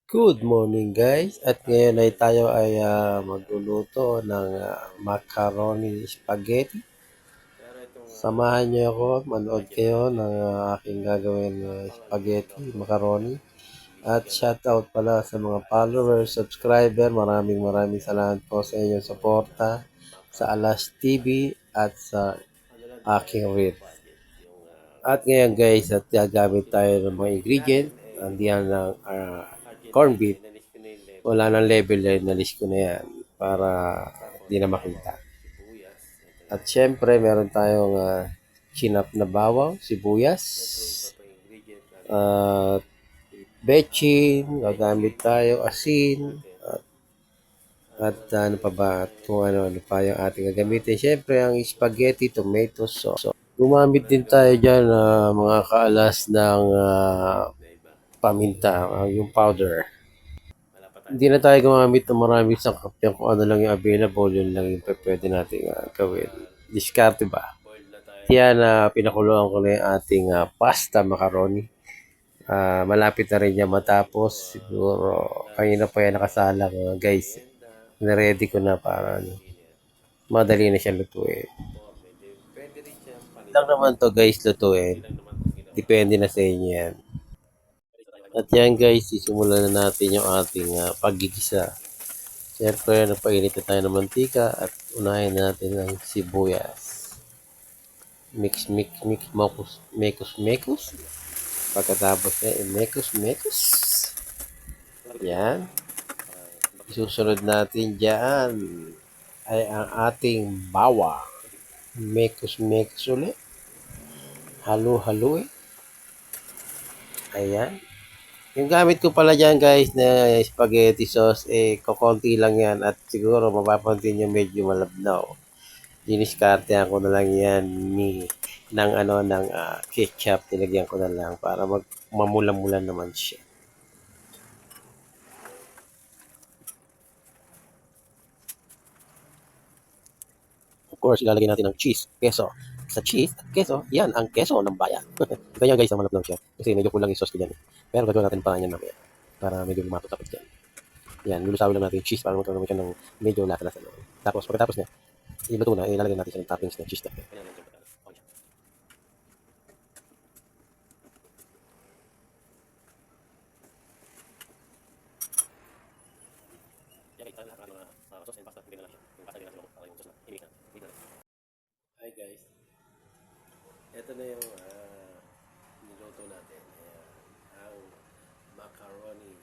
Good morning guys at ngayon ay tayo ay magluluto ng macaroni spaghetti. Samahan niyo ako, manood kayo ng aking gagawin na spaghetti, macaroni. At shout out pala sa mga followers, subscriber, maraming salamat po sa inyong suporta sa Alas TV at sa aking reel. At ngayon guys, at gagamit tayo ng mga ingredient, andiyan ng corned beef. Wala nang level na nalis ko na yan para di na makita. At syempre, meron tayong chinap na bawang, sibuyas, at bechin, gagamit tayo, asin, at ano pa ba, kung ano pa yung ating gagamitin. Syempre, ang spaghetti, tomato sauce. Gumamit din tayo dyan mga kaalas ng paminta, yung powder. Hindi na tayo gumamit ng maraming sangkap yan. Kung ano lang yung available, yun lang yung pwede natin gawin. Diskarte ba? Kaya na pinakuluan ko na yung ating pasta macaroni. Malapit na rin niya matapos. Siguro, kanina pa yan nakasalang guys. Na-ready ko na para madali na siya lutuin. Lang naman to guys lutuin. Depende na sa inyo yan. At yan guys, sisimulan na natin yung ating paggigisa. Siyempre, napainit na tayo ng mantika at unahin natin ang sibuyas. Mekos. Pagkatapos na, mekos. Yan. Isusunod natin dyan ay ang ating bawang. Mekos ulit. Halu-haluin. Ayan. Yung gamit ko pala dyan guys na spaghetti sauce, kukunti lang yan at siguro mapapansin nyo medyo malabnaw. Diniskartehan ko na lang yan ng ketchup. Nilagyan ko na lang para mamula-mula naman siya. Of course, ilalagay natin ng cheese, keso. Sa cheese at keso, yan ang keso ng bayan. Ganyan guys, ang malabnaw siya. Kasi medyo kulang yung sauce ko dyan. Pero gagawin natin pa yan mamaya para medyo lumatot-tapos dyan. Yan, lulusawin lang natin yung cheese para magkaroon siya ng medyo lasa-lasa. Tapos, pagkatapos niya, iluto na, ilalagay natin siya ng toppings ng cheese na. Hi guys, ito na yung niluto natin. Ayan, ang macaroni